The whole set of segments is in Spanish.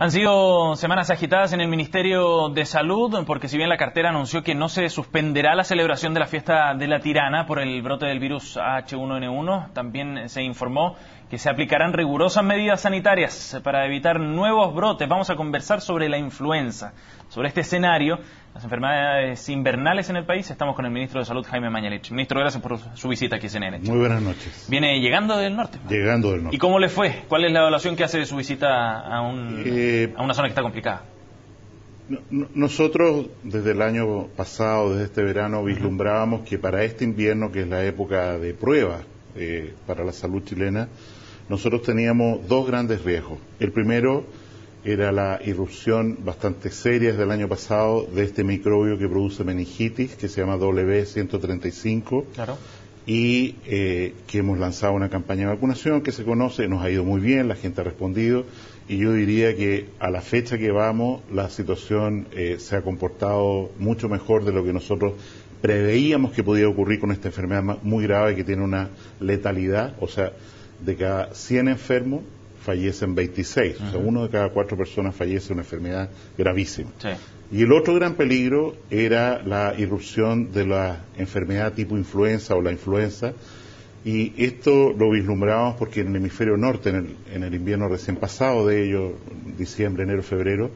Han sido semanas agitadas en el Ministerio de Salud, porque si bien la cartera anunció que no se suspenderá la celebración de la fiesta de la Tirana por el brote del virus H1N1, también se informó que se aplicarán rigurosas medidas sanitarias para evitar nuevos brotes. Vamos a conversar sobre la influenza, sobre este escenario, las enfermedades invernales en el país. Estamos con el Ministro de Salud, Jaime Mañalich. Ministro, gracias por su visita aquí a CNN. Muy buenas noches. ¿Viene llegando del norte? Llegando del norte. ¿Y cómo le fue? ¿Cuál es la evaluación que hace de su visita a una zona que está complicada? Nosotros, desde el año pasado, desde este verano, vislumbrábamos que para este invierno, que es la época de prueba para la salud chilena, nosotros teníamos dos grandes riesgos. El primero era la irrupción bastante seria desde el año pasado de este microbio que produce meningitis, que se llama W135, claro, y que hemos lanzado una campaña de vacunación que se conoce, nos ha ido muy bien, la gente ha respondido, y yo diría que a la fecha que vamos, la situación se ha comportado mucho mejor de lo que nosotros preveíamos que podía ocurrir con esta enfermedad muy grave que tiene una letalidad, o sea, de cada 100 enfermos fallecen 26, o sea, 1 de cada 4 personas fallece de una enfermedad gravísima. Sí. Y el otro gran peligro era la irrupción de la enfermedad tipo influenza o la influenza, y esto lo vislumbrábamos porque en el hemisferio norte, en el invierno recién pasado de ello, diciembre, enero, febrero,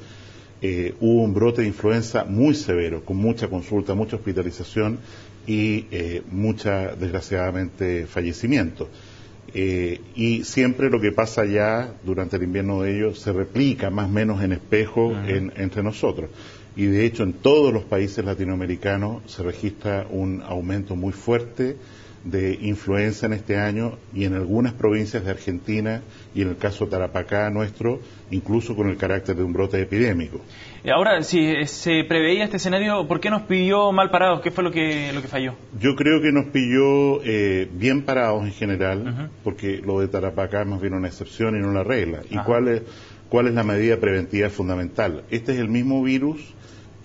hubo un brote de influenza muy severo, con mucha consulta, mucha hospitalización y mucha, desgraciadamente, fallecimiento. Y siempre lo que pasa ya durante el invierno de ellos se replica más o menos en espejo entre nosotros. Y de hecho en todos los países latinoamericanos se registra un aumento muy fuerte de influenza en este año, y en algunas provincias de Argentina y en el caso de Tarapacá nuestro, incluso con el carácter de un brote epidémico. Ahora, si se preveía este escenario, ¿por qué nos pilló mal parados? ¿Qué fue lo que falló? Yo creo que nos pilló bien parados en general, porque lo de Tarapacá es más bien una excepción y no la regla. ¿Y cuál es la medida preventiva fundamental? Este es el mismo virus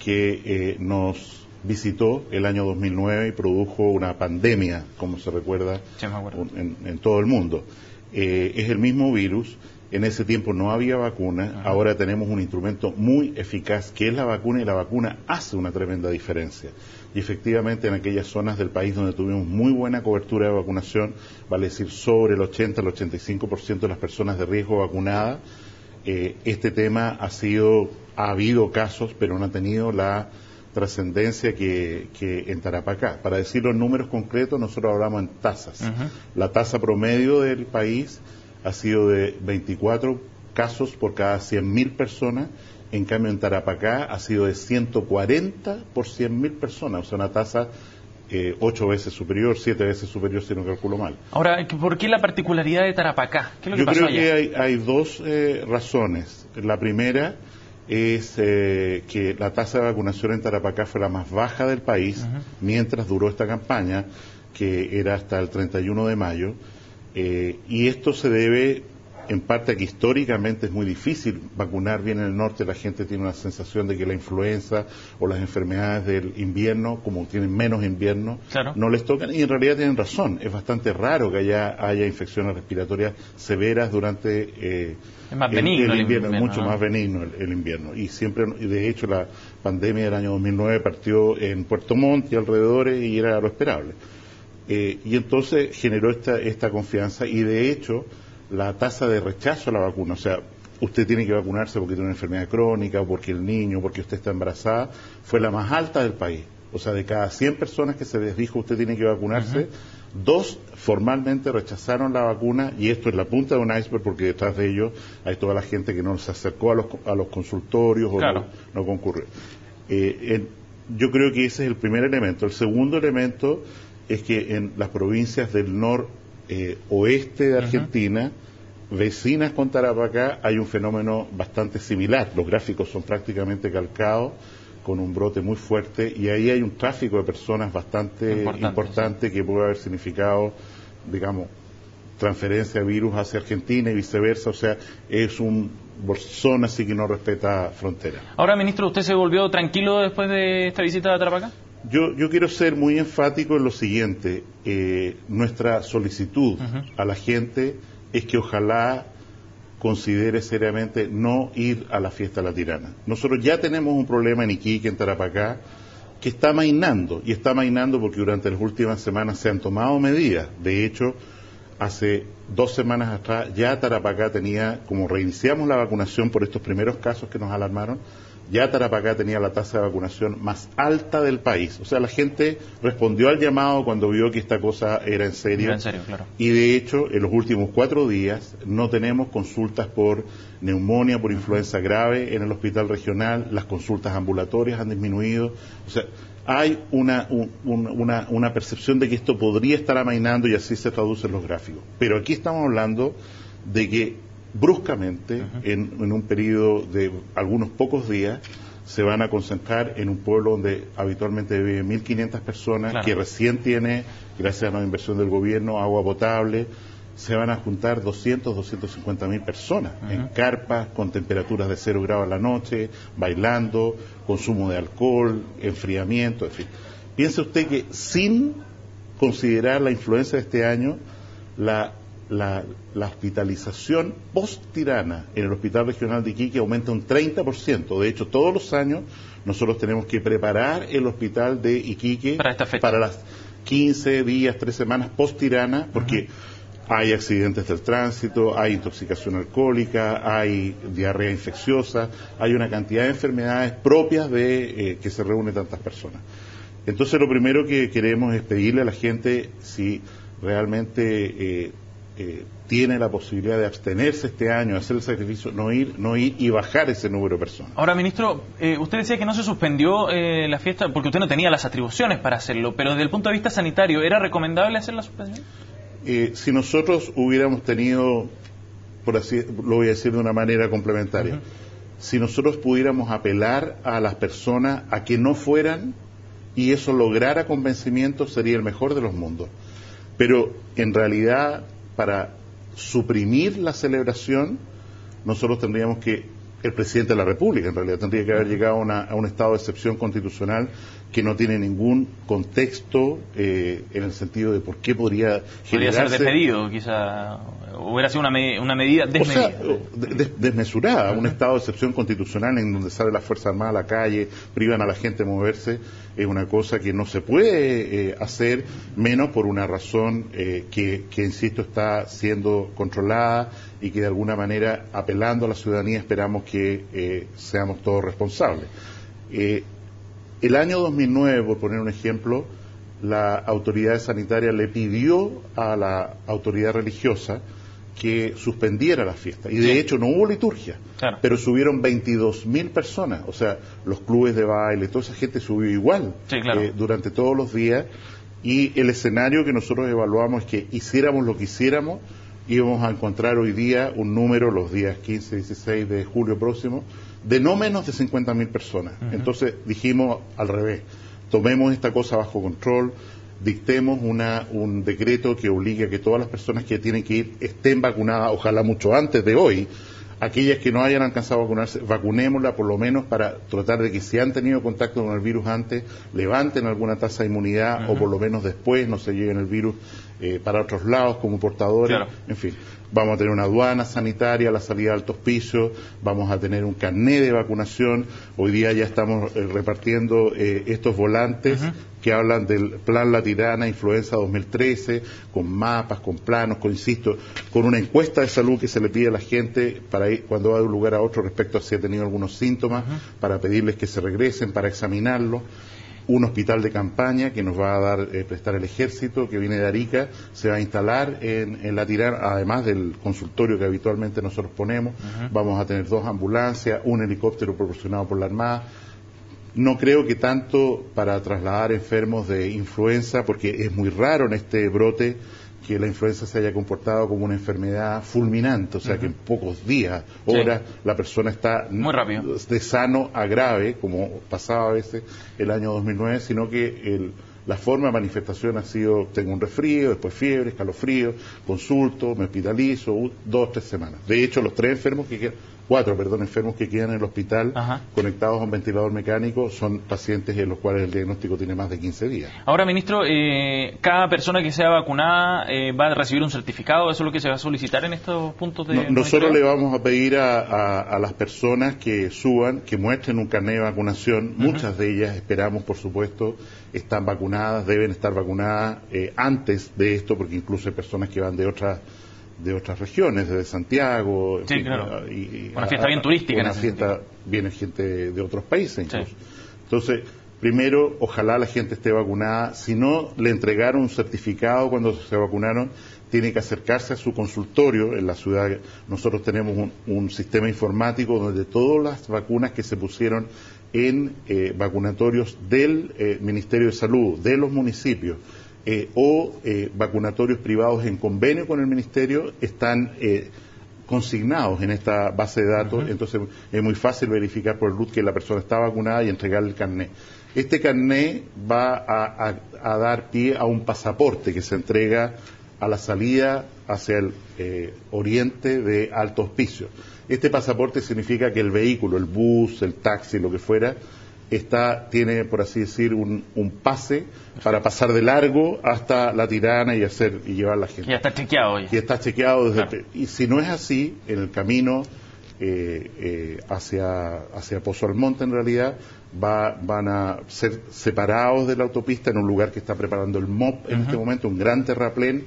que nos visitó el año 2009 y produjo una pandemia, como se recuerda, sí, me acuerdo, en todo el mundo. Es el mismo virus. En ese tiempo no había vacuna, ahora tenemos un instrumento muy eficaz que es la vacuna, y la vacuna hace una tremenda diferencia. Y efectivamente en aquellas zonas del país donde tuvimos muy buena cobertura de vacunación, vale decir sobre el 80 al 85% de las personas de riesgo vacunadas, este tema ha habido casos, pero no ha tenido la trascendencia que en Tarapacá. Para decirlo en números concretos, nosotros hablamos en tasas. La tasa promedio del país ha sido de 24 casos por cada 100.000 personas, en cambio en Tarapacá ha sido de 140 por 100.000 personas, o sea, una tasa 8 veces superior, 7 veces superior si no calculo mal. Ahora, ¿por qué la particularidad de Tarapacá? ¿Qué es lo que pasó allá? Yo creo que hay dos razones. La primera es que la tasa de vacunación en Tarapacá fue la más baja del país mientras duró esta campaña, que era hasta el 31 de mayo, y esto se debe en parte a que históricamente es muy difícil vacunar bien en el norte. La gente tiene una sensación de que la influenza o las enfermedades del invierno, como tienen menos invierno, claro, no les tocan, y en realidad tienen razón. Es bastante raro que haya infecciones respiratorias severas durante es más benigno el invierno, es mucho más benigno el invierno. Y de hecho la pandemia del año 2009 partió en Puerto Montt y alrededores, y era lo esperable. Y entonces generó esta confianza, y de hecho la tasa de rechazo a la vacuna, o sea, usted tiene que vacunarse porque tiene una enfermedad crónica, o porque el niño, porque usted está embarazada, fue la más alta del país. O sea, de cada 100 personas que se les dijo usted tiene que vacunarse, 2 formalmente rechazaron la vacuna, y esto es la punta de un iceberg, porque detrás de ellos hay toda la gente que no se acercó a los consultorios, claro, o no concurrió. Yo creo que ese es el primer elemento. El segundo elemento es que en las provincias del oeste de Argentina, vecinas con Tarapacá, hay un fenómeno bastante similar. Los gráficos son prácticamente calcados, con un brote muy fuerte, y ahí hay un tráfico de personas bastante importante, sí, que puede haber significado, digamos, transferencia de virus hacia Argentina y viceversa. O sea, es un bolsón así que no respeta fronteras. Ahora, ministro, ¿usted se volvió tranquilo después de esta visita a Tarapacá? Yo quiero ser muy enfático en lo siguiente. Nuestra solicitud a la gente es que ojalá considere seriamente no ir a la fiesta de la Tirana. Nosotros ya tenemos un problema en Iquique, en Tarapacá, que está amainando, y está amainando porque durante las últimas semanas se han tomado medidas. De hecho, hace 2 semanas atrás ya Tarapacá tenía, como reiniciamos la vacunación por estos primeros casos que nos alarmaron, ya Tarapacá tenía la tasa de vacunación más alta del país. O sea, la gente respondió al llamado cuando vio que esta cosa era en serio. Era en serio, claro. Y de hecho, en los últimos 4 días no tenemos consultas por neumonía, por influenza grave en el hospital regional. Las consultas ambulatorias han disminuido. O sea, hay una percepción de que esto podría estar amainando y así se traducen los gráficos. Pero aquí estamos hablando de que bruscamente, en un periodo de algunos pocos días, se van a concentrar en un pueblo donde habitualmente viven 1.500 personas, claro, que recién tiene, gracias a la inversión del gobierno, agua potable. Se van a juntar 250.000 personas en carpas, con temperaturas de 0 grados a la noche, bailando, consumo de alcohol, enfriamiento, en fin. Piense usted que sin considerar la influencia de este año, la hospitalización post-Tirana en el Hospital Regional de Iquique aumenta un 30%. De hecho, todos los años nosotros tenemos que preparar el hospital de Iquique para las 15 días, 3 semanas post-Tirana, porque hay accidentes del tránsito, hay intoxicación alcohólica, hay diarrea infecciosa, hay una cantidad de enfermedades propias de que se reúnen tantas personas. Entonces, lo primero que queremos es pedirle a la gente si realmente tiene la posibilidad de abstenerse este año, hacer el sacrificio, no ir y bajar ese número de personas. Ahora, ministro, usted decía que no se suspendió la fiesta porque usted no tenía las atribuciones para hacerlo, pero desde el punto de vista sanitario, ¿era recomendable hacer la suspensión? Si nosotros hubiéramos tenido, por así lo voy a decir de una manera complementaria, si nosotros pudiéramos apelar a las personas a que no fueran y eso lograra convencimiento, sería el mejor de los mundos. Pero en realidad, para suprimir la celebración, nosotros tendríamos que, el presidente de la República en realidad tendría que haber llegado a un estado de excepción constitucional que no tiene ningún contexto en el sentido de por qué podría ser despedido, quizá, hubiera sido una medida desmedida. O sea, desmesurada, un estado de excepción constitucional en donde sale la Fuerza Armada a la calle, privan a la gente de moverse, es una cosa que no se puede hacer, menos por una razón que, insisto, está siendo controlada y que de alguna manera, apelando a la ciudadanía, esperamos que seamos todos responsables. El año 2009, por poner un ejemplo, la autoridad sanitaria le pidió a la autoridad religiosa que suspendiera la fiesta. Y de hecho no hubo liturgia, claro, pero subieron 22.000 personas. O sea, los clubes de baile, toda esa gente subió igual, claro, durante todos los días. Y el escenario que nosotros evaluamos es que hiciéramos lo que hiciéramos, íbamos a encontrar hoy día un número, los días 15 y 16 de julio próximo, de no menos de 50.000 personas. Entonces dijimos al revés, tomemos esta cosa bajo control, dictemos un decreto que obligue a que todas las personas que tienen que ir estén vacunadas, ojalá mucho antes de hoy. Aquellas que no hayan alcanzado a vacunarse, vacunémosla por lo menos para tratar de que si han tenido contacto con el virus antes, levanten alguna tasa de inmunidad o por lo menos después no se lleven el virus para otros lados como portadores, claro. En fin. Vamos a tener una aduana sanitaria a la salida de altos pisos, vamos a tener un carné de vacunación. Hoy día ya estamos repartiendo estos volantes que hablan del Plan La Tirana Influenza 2013, con mapas, con planos, insisto, con una encuesta de salud que se le pide a la gente para ir, cuando va de un lugar a otro respecto a si ha tenido algunos síntomas, para pedirles que se regresen, para examinarlo. Un hospital de campaña que nos va a dar prestar el ejército, que viene de Arica, se va a instalar en La Tirana, además del consultorio que habitualmente nosotros ponemos. Vamos a tener 2 ambulancias, un helicóptero proporcionado por la Armada. No creo que tanto para trasladar enfermos de influenza, porque es muy raro en este brote que la influenza se haya comportado como una enfermedad fulminante, o sea que en pocos días, horas, la persona está muy rápido, de sano a grave, como pasaba a veces el año 2009, sino que la forma de manifestación ha sido, tengo un resfrío, después fiebre, escalofrío, consulto, me hospitalizo, 2 o 3 semanas. De hecho, los 3 enfermos que enfermos que quedan en el hospital conectados a un ventilador mecánico son pacientes en los cuales el diagnóstico tiene más de 15 días. Ahora, ministro, cada persona que sea vacunada va a recibir un certificado. ¿Eso es lo que se va a solicitar en estos puntos de nosotros le vamos a pedir a las personas que suban, que muestren un carnet de vacunación. Muchas de ellas, esperamos, por supuesto, están vacunadas, deben estar vacunadas antes de esto, porque incluso hay personas que van de otras regiones, desde Santiago. Sí, claro. Una fiesta bien turística. Una fiesta, viene gente de otros países incluso. Sí. Entonces, primero, ojalá la gente esté vacunada. Si no le entregaron un certificado cuando se vacunaron, tiene que acercarse a su consultorio en la ciudad. Nosotros tenemos un sistema informático donde todas las vacunas que se pusieron en vacunatorios del Ministerio de Salud, de los municipios, vacunatorios privados en convenio con el Ministerio, están consignados en esta base de datos. Entonces es muy fácil verificar por luz que la persona está vacunada y entregarle el carnet. Este carnet va a dar pie a un pasaporte que se entrega a la salida hacia el oriente de Alto Hospicio. Este pasaporte significa que el vehículo, el bus, el taxi, lo que fuera, tiene, por así decir, un pase para pasar de largo hasta La Tirana y llevar a la gente. Ya está chequeado. Y está chequeado y si no es así, en el camino hacia Pozo Almonte, en realidad, van a ser separados de la autopista en un lugar que está preparando el MOP en este momento, un gran terraplén,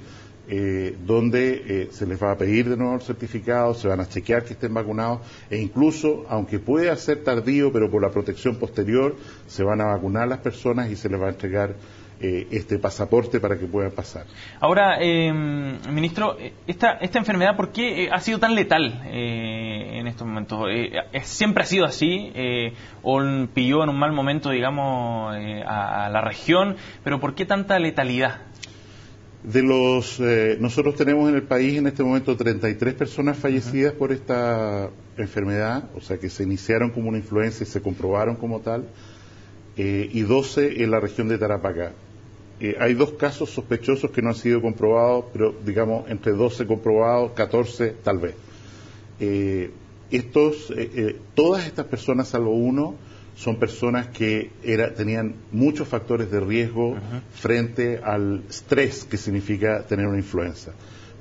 donde se les va a pedir de nuevo el certificado, se van a chequear que estén vacunados e incluso, aunque pueda ser tardío, pero por la protección posterior, se van a vacunar las personas y se les va a entregar este pasaporte para que puedan pasar. Ahora, ministro, esta enfermedad, ¿por qué ha sido tan letal en estos momentos? ¿Siempre ha sido así? ¿O pilló en un mal momento, digamos, a la región? ¿Pero por qué tanta letalidad? Nosotros tenemos en el país en este momento 33 personas fallecidas por esta enfermedad, o sea que se iniciaron como una influenza y se comprobaron como tal, y 12 en la región de Tarapacá. Hay 2 casos sospechosos que no han sido comprobados, pero digamos entre 12 comprobados, 14 tal vez. Todas estas personas, salvo uno, son personas que tenían muchos factores de riesgo frente al estrés que significa tener una influenza.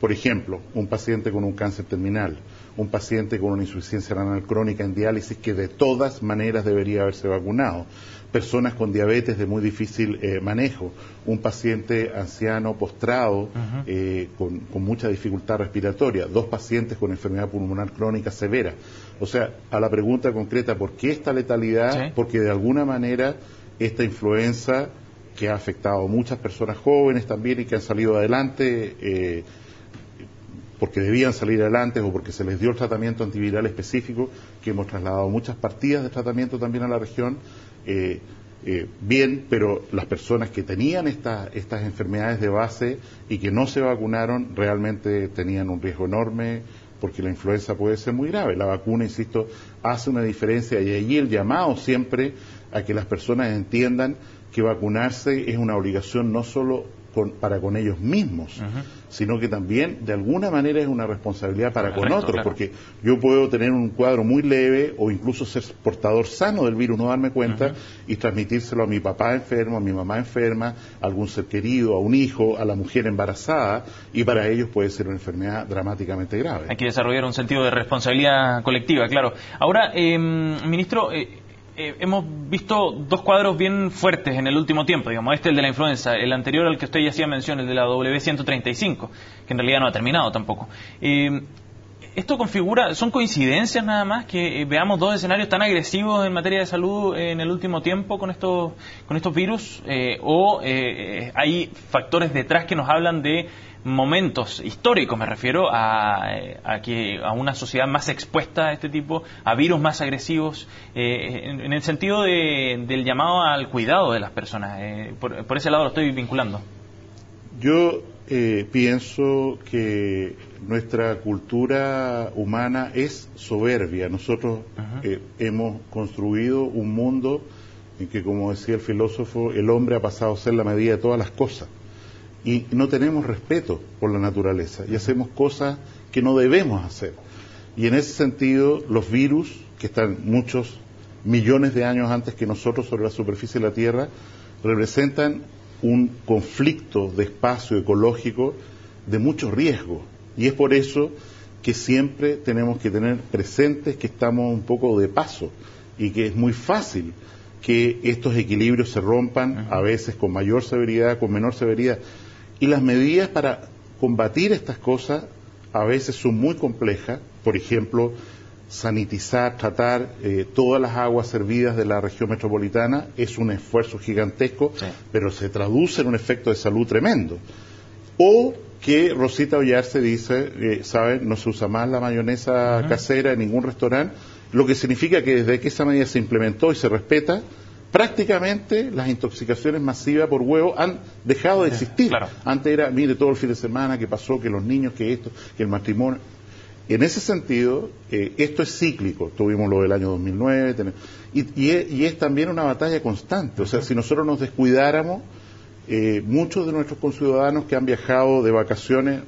Por ejemplo, un paciente con un cáncer terminal, un paciente con una insuficiencia renal crónica en diálisis que de todas maneras debería haberse vacunado, personas con diabetes de muy difícil manejo, un paciente anciano postrado con mucha dificultad respiratoria, 2 pacientes con enfermedad pulmonar crónica severa. O sea, a la pregunta concreta, ¿por qué esta letalidad? Sí. Porque de alguna manera esta influenza que ha afectado a muchas personas jóvenes también y que han salido adelante porque debían salir adelante o porque se les dio el tratamiento antiviral específico, que hemos trasladado muchas partidas de tratamiento también a la región, bien, pero las personas que tenían estas enfermedades de base y que no se vacunaron realmente tenían un riesgo enorme, porque la influenza puede ser muy grave. La vacuna, insisto, hace una diferencia y allí el llamado siempre a que las personas entiendan que vacunarse es una obligación no solo para con ellos mismos, sino que también de alguna manera es una responsabilidad para con otros, claro. Porque yo puedo tener un cuadro muy leve o incluso ser portador sano del virus, no darme cuenta y transmitírselo a mi papá enfermo, a mi mamá enferma, a algún ser querido, a un hijo, a la mujer embarazada, y para ellos puede ser una enfermedad dramáticamente grave. Hay que desarrollar un sentido de responsabilidad colectiva, claro. Ahora, ministro, hemos visto 2 cuadros bien fuertes en el último tiempo, digamos, el de la influenza, el anterior al que usted ya hacía mención, el de la W135, que en realidad no ha terminado tampoco. ¿Esto son coincidencias nada más que veamos 2 escenarios tan agresivos en materia de salud en el último tiempo con estos virus? ¿O hay factores detrás que nos hablan de momentos históricos, me refiero a una sociedad más expuesta a este tipo, a virus más agresivos, en el sentido del llamado al cuidado de las personas? Por ese lado lo estoy vinculando. Yo pienso que nuestra cultura humana es soberbia. Nosotros hemos construido un mundo en que, como decía el filósofo, el hombre ha pasado a ser la medida de todas las cosas. Y no tenemos respeto por la naturaleza y hacemos cosas que no debemos hacer. Y en ese sentido, los virus, que están muchos millones de años antes que nosotros sobre la superficie de la Tierra, representan un conflicto de espacio ecológico de mucho riesgo. Y es por eso que siempre tenemos que tener presentes que estamos un poco de paso y que es muy fácil que estos equilibrios se rompan, a veces con mayor severidad, con menor severidad. Y las medidas para combatir estas cosas a veces son muy complejas. Por ejemplo, sanitizar, tratar todas las aguas servidas de la región metropolitana es un esfuerzo gigantesco, sí, pero se traduce en un efecto de salud tremendo. O que Rosita Ollarse dice, ¿saben? No se usa más la mayonesa casera en ningún restaurante, lo que significa que desde que esa medida se implementó y se respeta, prácticamente las intoxicaciones masivas por huevo han dejado de existir. Claro. Antes era, mire, todo el fin de semana, que pasó, que los niños, que esto, que el matrimonio. En ese sentido, esto es cíclico. Tuvimos lo del año 2009, y es también una batalla constante. O sea, si nosotros nos descuidáramos, muchos de nuestros conciudadanos que han viajado de vacaciones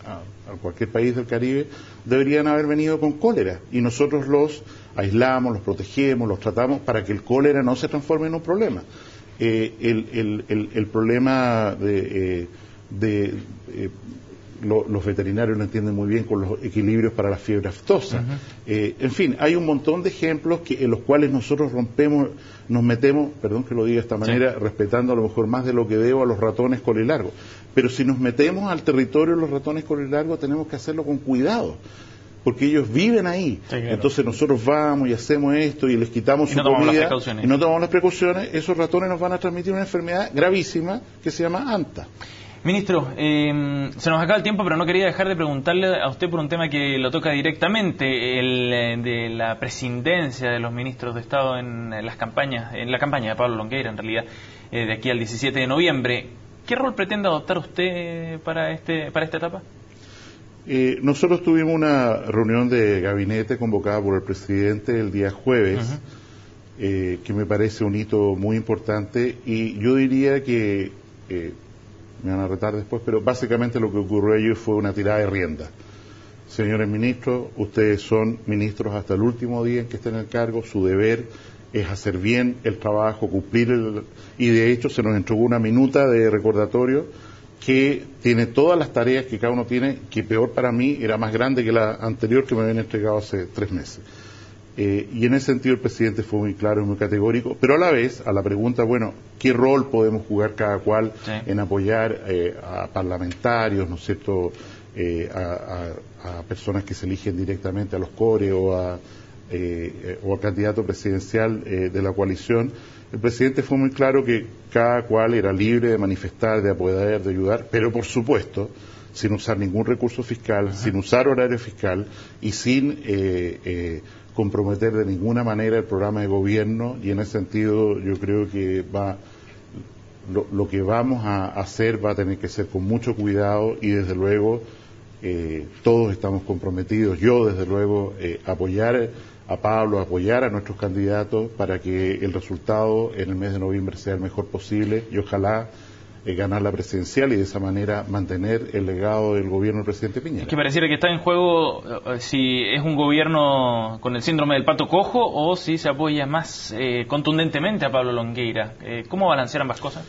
a cualquier país del Caribe deberían haber venido con cólera, y nosotros los aislamos, los protegemos, los tratamos para que el cólera no se transforme en un problema. El problema los veterinarios lo entienden muy bien con los equilibrios para la fiebre aftosa. En fin, hay un montón de ejemplos en los cuales nosotros nos metemos, perdón que lo diga de esta manera, sí, respetando a lo mejor más de lo que debo a los ratones colilargos. Pero si nos metemos al territorio de los ratones colilargos, tenemos que hacerlo con cuidado, porque ellos viven ahí. Sí, claro. Entonces nosotros vamos y hacemos esto y les quitamos su comida y no tomamos las precauciones, esos ratones nos van a transmitir una enfermedad gravísima que se llama anta. Ministro, se nos acaba el tiempo, pero no quería dejar de preguntarle a usted por un tema que lo toca directamente, de la presidencia de los ministros de Estado en la campaña de Pablo Longueira, en realidad, de aquí al 17 de noviembre. ¿Qué rol pretende adoptar usted para esta etapa? Nosotros tuvimos una reunión de gabinete convocada por el presidente el día jueves, que me parece un hito muy importante, y yo diría que... me van a retar después, pero básicamente lo que ocurrió allí fue una tirada de rienda. Señores ministros, ustedes son ministros hasta el último día en que estén en el cargo, su deber es hacer bien el trabajo, cumplir y de hecho se nos entregó una minuta de recordatorio que tiene todas las tareas que cada uno tiene, que peor para mí era más grande que la anterior que me habían entregado hace 3 meses. Y en ese sentido el presidente fue muy claro y muy categórico, pero a la vez, a la pregunta, bueno, ¿qué rol podemos jugar cada cual en apoyar a parlamentarios, ¿no es cierto?, a personas que se eligen directamente a los CORE o al candidato presidencial de la coalición? El presidente fue muy claro que cada cual era libre de manifestar, de apoyar, de ayudar, pero por supuesto sin usar ningún recurso fiscal, sin usar horario fiscal y sin comprometer de ninguna manera el programa de gobierno, y en ese sentido yo creo que lo que vamos a hacer va a tener que ser con mucho cuidado y desde luego todos estamos comprometidos, yo desde luego apoyar a Pablo, apoyar a nuestros candidatos para que el resultado en el mes de noviembre sea el mejor posible y ojalá ganar la presidencial y de esa manera mantener el legado del gobierno del presidente Piñera. Es que pareciera que está en juego si es un gobierno con el síndrome del pato cojo o si se apoya más contundentemente a Pablo Longueira. ¿Cómo balancear ambas cosas?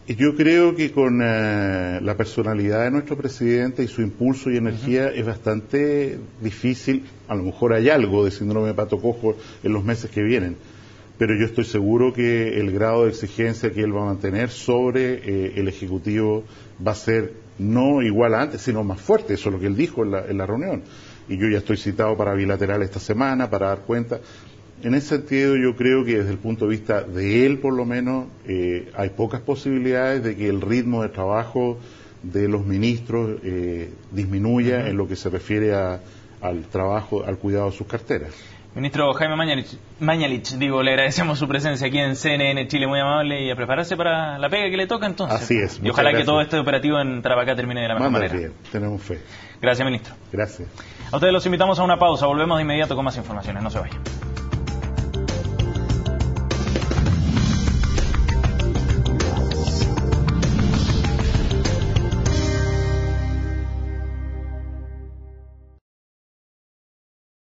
Yo creo que con la personalidad de nuestro presidente y su impulso y energía es bastante difícil, a lo mejor hay algo de síndrome de pato cojo en los meses que vienen, pero yo estoy seguro que el grado de exigencia que él va a mantener sobre el Ejecutivo va a ser no igual a antes, sino más fuerte. Eso es lo que él dijo en la reunión. Y yo ya estoy citado para bilateral esta semana, para dar cuenta. En ese sentido, yo creo que desde el punto de vista de él, por lo menos, hay pocas posibilidades de que el ritmo de trabajo de los ministros disminuya en lo que se refiere al trabajo, al cuidado de sus carteras. Ministro Jaime Mañalich, le agradecemos su presencia aquí en CNN Chile, muy amable, y a prepararse para la pega que le toca entonces. Así es. Y ojalá que todo este operativo en Tarapacá termine de la mejor manera. Bien, tenemos fe. Gracias, ministro. Gracias. A ustedes los invitamos a una pausa, volvemos de inmediato con más informaciones, no se vayan.